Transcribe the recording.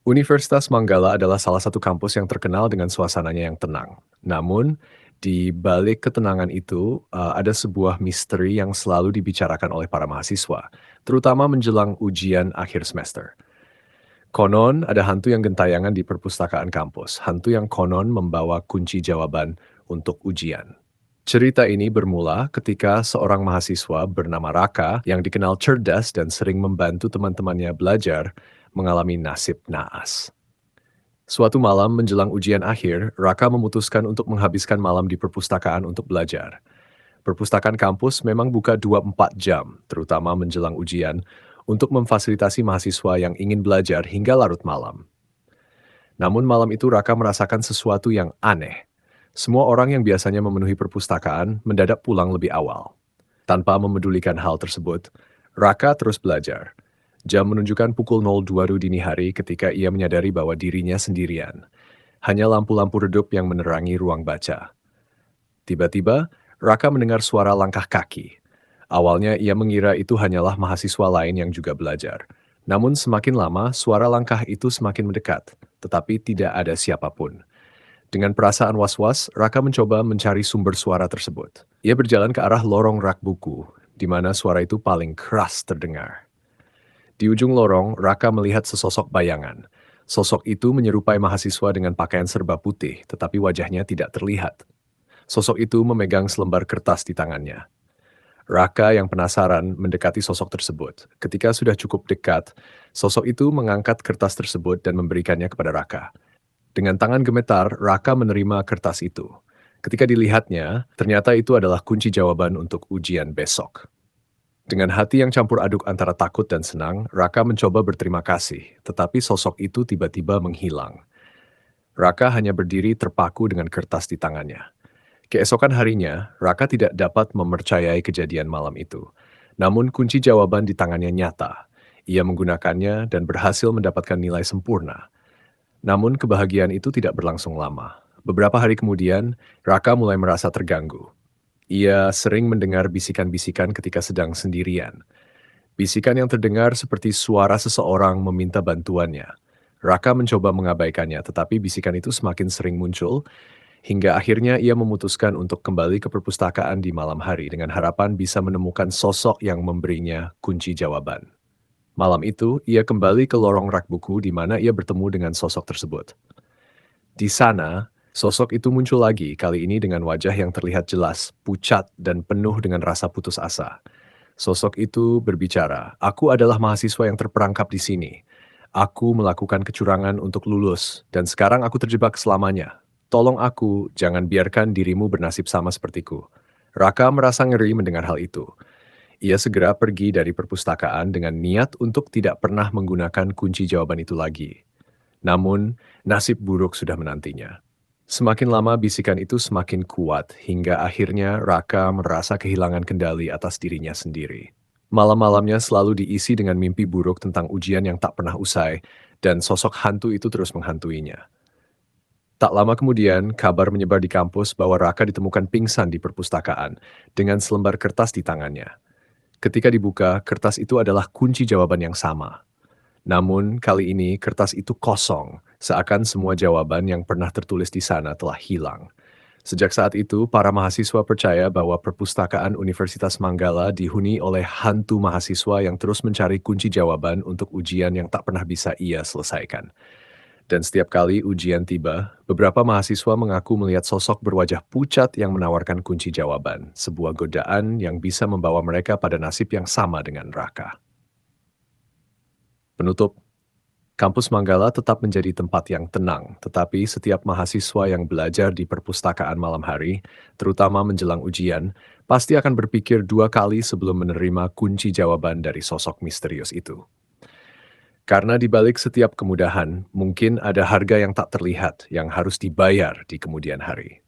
Universitas Manggala adalah salah satu kampus yang terkenal dengan suasananya yang tenang. Namun, di balik ketenangan itu, ada sebuah misteri yang selalu dibicarakan oleh para mahasiswa, terutama menjelang ujian akhir semester. Konon ada hantu yang gentayangan di perpustakaan kampus, hantu yang konon membawa kunci jawaban untuk ujian. Cerita ini bermula ketika seorang mahasiswa bernama Raka yang dikenal cerdas dan sering membantu teman-temannya belajar mengalami nasib naas. Suatu malam menjelang ujian akhir, Raka memutuskan untuk menghabiskan malam di perpustakaan untuk belajar. Perpustakaan kampus memang buka 24 jam, terutama menjelang ujian, untuk memfasilitasi mahasiswa yang ingin belajar hingga larut malam. Namun malam itu Raka merasakan sesuatu yang aneh. Semua orang yang biasanya memenuhi perpustakaan mendadak pulang lebih awal. Tanpa memedulikan hal tersebut, Raka terus belajar. Jam menunjukkan pukul 02 dini hari ketika ia menyadari bahwa dirinya sendirian. Hanya lampu-lampu redup yang menerangi ruang baca. Tiba-tiba, Raka mendengar suara langkah kaki. Awalnya ia mengira itu hanyalah mahasiswa lain yang juga belajar. Namun semakin lama, suara langkah itu semakin mendekat, tetapi tidak ada siapapun. Dengan perasaan was-was, Raka mencoba mencari sumber suara tersebut. Ia berjalan ke arah lorong rak buku, di mana suara itu paling keras terdengar. Di ujung lorong, Raka melihat sesosok bayangan. Sosok itu menyerupai mahasiswa dengan pakaian serba putih, tetapi wajahnya tidak terlihat. Sosok itu memegang selembar kertas di tangannya. Raka yang penasaran mendekati sosok tersebut. Ketika sudah cukup dekat, sosok itu mengangkat kertas tersebut dan memberikannya kepada Raka. Dengan tangan gemetar, Raka menerima kertas itu. Ketika dilihatnya, ternyata itu adalah kunci jawaban untuk ujian besok. Dengan hati yang campur aduk antara takut dan senang, Raka mencoba berterima kasih, tetapi sosok itu tiba-tiba menghilang. Raka hanya berdiri terpaku dengan kertas di tangannya. Keesokan harinya, Raka tidak dapat mempercayai kejadian malam itu. Namun kunci jawaban di tangannya nyata. Ia menggunakannya dan berhasil mendapatkan nilai sempurna. Namun kebahagiaan itu tidak berlangsung lama. Beberapa hari kemudian, Raka mulai merasa terganggu. Ia sering mendengar bisikan-bisikan ketika sedang sendirian. Bisikan yang terdengar seperti suara seseorang meminta bantuannya. Raka mencoba mengabaikannya, tetapi bisikan itu semakin sering muncul, hingga akhirnya ia memutuskan untuk kembali ke perpustakaan di malam hari dengan harapan bisa menemukan sosok yang memberinya kunci jawaban. Malam itu, ia kembali ke lorong rak buku di mana ia bertemu dengan sosok tersebut. Di sana, sosok itu muncul lagi, kali ini dengan wajah yang terlihat jelas, pucat, dan penuh dengan rasa putus asa. Sosok itu berbicara, "Aku adalah mahasiswa yang terperangkap di sini. Aku melakukan kecurangan untuk lulus, dan sekarang aku terjebak selamanya. Tolong aku, jangan biarkan dirimu bernasib sama sepertiku." Raka merasa ngeri mendengar hal itu. Ia segera pergi dari perpustakaan dengan niat untuk tidak pernah menggunakan kunci jawaban itu lagi. Namun, nasib buruk sudah menantinya. Semakin lama bisikan itu semakin kuat, hingga akhirnya Raka merasa kehilangan kendali atas dirinya sendiri. Malam-malamnya selalu diisi dengan mimpi buruk tentang ujian yang tak pernah usai, dan sosok hantu itu terus menghantuinya. Tak lama kemudian, kabar menyebar di kampus bahwa Raka ditemukan pingsan di perpustakaan dengan selembar kertas di tangannya. Ketika dibuka, kertas itu adalah kunci jawaban yang sama. Namun, kali ini kertas itu kosong, seakan semua jawaban yang pernah tertulis di sana telah hilang. Sejak saat itu, para mahasiswa percaya bahwa perpustakaan Universitas Manggala dihuni oleh hantu mahasiswa yang terus mencari kunci jawaban untuk ujian yang tak pernah bisa ia selesaikan. Dan setiap kali ujian tiba, beberapa mahasiswa mengaku melihat sosok berwajah pucat yang menawarkan kunci jawaban, sebuah godaan yang bisa membawa mereka pada nasib yang sama dengan Raka. Penutup, kampus Manggala tetap menjadi tempat yang tenang, tetapi setiap mahasiswa yang belajar di perpustakaan malam hari, terutama menjelang ujian, pasti akan berpikir dua kali sebelum menerima kunci jawaban dari sosok misterius itu. Karena di balik setiap kemudahan, mungkin ada harga yang tak terlihat yang harus dibayar di kemudian hari.